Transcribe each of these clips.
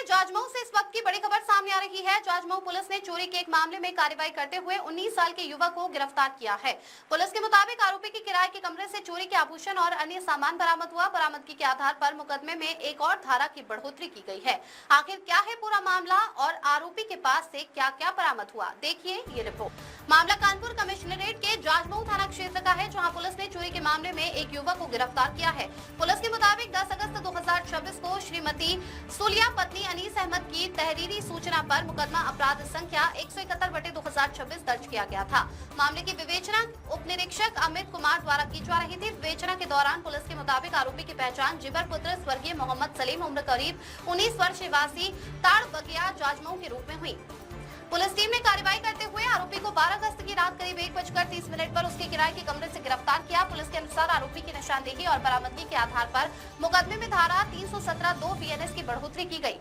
के जाजमऊ से इस वक्त की बड़ी खबर सामने आ रही है। जाजमऊ पुलिस ने चोरी के एक मामले में कार्रवाई करते हुए 19 साल के युवक को गिरफ्तार किया है। पुलिस के मुताबिक आरोपी के किराए के कमरे से चोरी के आभूषण और अन्य सामान बरामद हुआ। बरामदगी के आधार पर मुकदमे में एक और धारा की बढ़ोतरी की गई है। आखिर क्या है पूरा मामला और आरोपी के पास से क्या क्या बरामद हुआ, देखिए ये रिपोर्ट। मामला कानपुर कमिश्नरेट के जाजमऊ थाना क्षेत्र का है, जहाँ पुलिस ने चोरी के मामले में एक युवक को गिरफ्तार किया है। पुलिस के मुताबिक 10 अगस्त 2026 को श्रीमती सुलिया पत्नी अनीस अहमद की तहरीरी सूचना पर मुकदमा अपराध संख्या 171/2026 दर्ज किया गया था। मामले की विवेचना उप निरीक्षक अमित कुमार द्वारा की जा रही थी। विवेचना के दौरान पुलिस के मुताबिक आरोपी की पहचान जिबर पुत्र स्वर्गीय मोहम्मद सलीम उम्र करीब 19 वर्ष निवासी ताड़ बगिया जाजमऊ के रूप में हुई। पुलिस टीम ने कार्रवाई करते हुए आरोपी को 12 अगस्त की रात करीब 1:30 पर उसके किराए के कमरे से गिरफ्तार किया। पुलिस के अनुसार आरोपी की निशानदेही और बरामदगी के आधार पर मुकदमे में धारा 317(2) BNS की बढ़ोतरी की गई।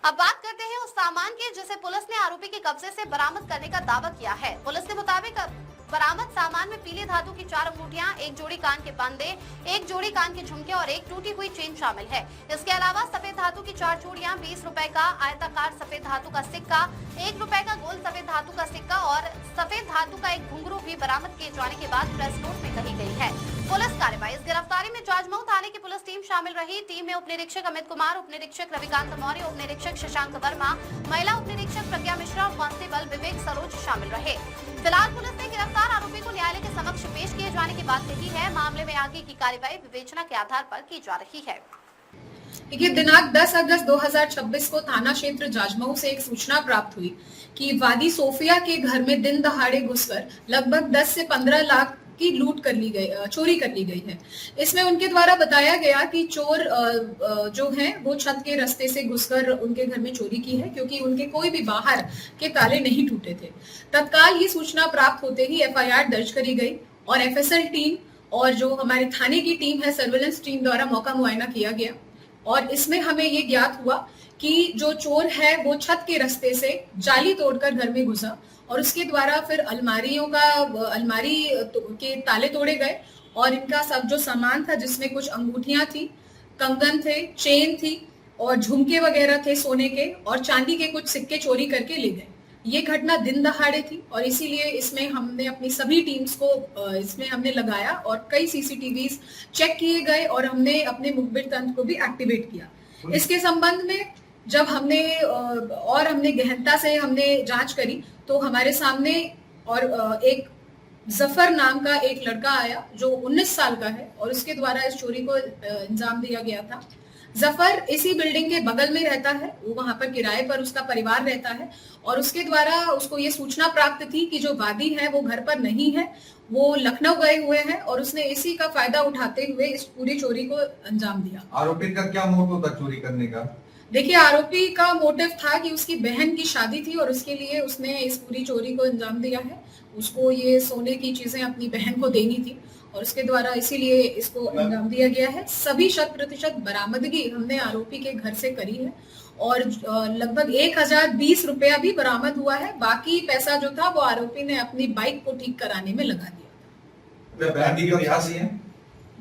अब बात करते हैं उस सामान की जिसे पुलिस ने आरोपी के कब्जे से बरामद करने का दावा किया है। पुलिस के मुताबिक बरामद सामान में पीले धातु की 4 अंगूठियां, एक जोड़ी कान के फंदे, एक जोड़ी कान के झुमके और एक टूटी हुई चेन शामिल है। इसके अलावा सफेद धातु की 4 चूड़ियां, 20 रुपए का आयताकार सफेद धातु का सिक्का, 1 रुपए का गोल सफेद धातु का सिक्का और सफेद धातु का एक घुंघरू भी बरामद किए जाने के बाद प्रेस नोट में कही गई है। पुलिस कार्रवाई। इस गिरफ्तारी में जाजमऊ थाने की पुलिस टीम शामिल रही। टीम में उप निरीक्षक अमित कुमार, उप निरीक्षक रविकांत मौर्य, उप निरीक्षक शशांक वर्मा, महिला उप निरीक्षक प्रज्ञा मिश्रा और कांस्टेबल विवेक सरोज शामिल रहे। फिलहाल पुलिस ने गिरफ्तार आरोपी को न्यायालय के समक्ष पेश किए जाने की बात कही है। मामले में आगे की कार्रवाई विवेचना के आधार पर की जा रही है। देखिए, दिनांक 10 अगस्त 2026 को थाना क्षेत्र जाजमऊ से एक सूचना प्राप्त हुई कि वादी सोफिया के घर में दिन दहाड़े घुसकर लगभग 10 से 15 लाख की चोरी कर ली गई है। इसमें उनके द्वारा बताया गया कि चोर जो हैं वो छत के रास्ते से घुसकर उनके घर में चोरी की है, क्योंकि उनके कोई भी बाहर के ताले नहीं टूटे थे। तत्काल ये सूचना प्राप्त होते ही FIR दर्ज करी गई और FSL टीम और जो हमारे थाने की टीम है, सर्वेलेंस टीम द्वारा मौका मुआयना किया गया और इसमें हमें ये ज्ञात हुआ कि जो चोर है वो छत के रास्ते से जाली तोड़कर घर में घुसा और उसके द्वारा फिर अलमारी के ताले तोड़े गए और इनका सब जो सामान था, जिसमें कुछ अंगूठियां थी, कंगन थे, चेन थी और झुमके वगैरह थे सोने के और चांदी के कुछ सिक्के चोरी करके ले गए। ये घटना दिन दहाड़े थी और इसीलिए इसमें हमने अपनी सभी टीम्स को इसमें हमने लगाया और कई CCTVs चेक किए गए और हमने अपने मुखबिर तंत्र को भी एक्टिवेट किया। इसके संबंध में जब हमने गहनता से हमने जांच करी तो हमारे सामने और एक जफर नाम का एक लड़का आया जो 19 साल का है और उसके द्वारा इस चोरी को अंजाम दिया गया था। जफर इसी बिल्डिंग के बगल में रहता है, वो वहां पर किराए पर उसका परिवार रहता है और उसके द्वारा उसको ये सूचना प्राप्त थी कि जो वादी है वो घर पर नहीं है, वो लखनऊ गए हुए हैं और उसने इसी का फायदा उठाते हुए इस पूरी चोरी को अंजाम दिया। आरोपी का क्या मोटिव था चोरी करने का? देखिए, आरोपी का मोटिव था कि उसकी बहन की शादी थी और उसके लिए उसने इस पूरी चोरी को अंजाम दिया है। उसको ये सोने की चीजें अपनी बहन को देनी थी और उसके द्वारा इसीलिए इसको अंजाम दिया गया है। सभी 100% बरामदगी हमने आरोपी के घर से करी है और लगभग 1020 रुपया भी बरामद हुआ है। बाकी पैसा जो था वो आरोपी ने अपनी बाइक को ठीक कराने में लगा दिया।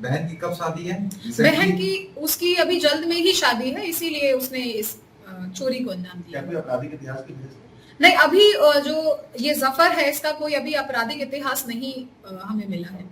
बहन की कब शादी है? बहन की उसकी अभी जल्द में ही शादी है, इसीलिए उसने इस चोरी को अंजाम दिया। क्या कोई आपराधिक इतिहास की वजह से? नहीं, अभी जो ये जफर है इसका कोई अभी आपराधिक इतिहास नहीं हमें मिला है।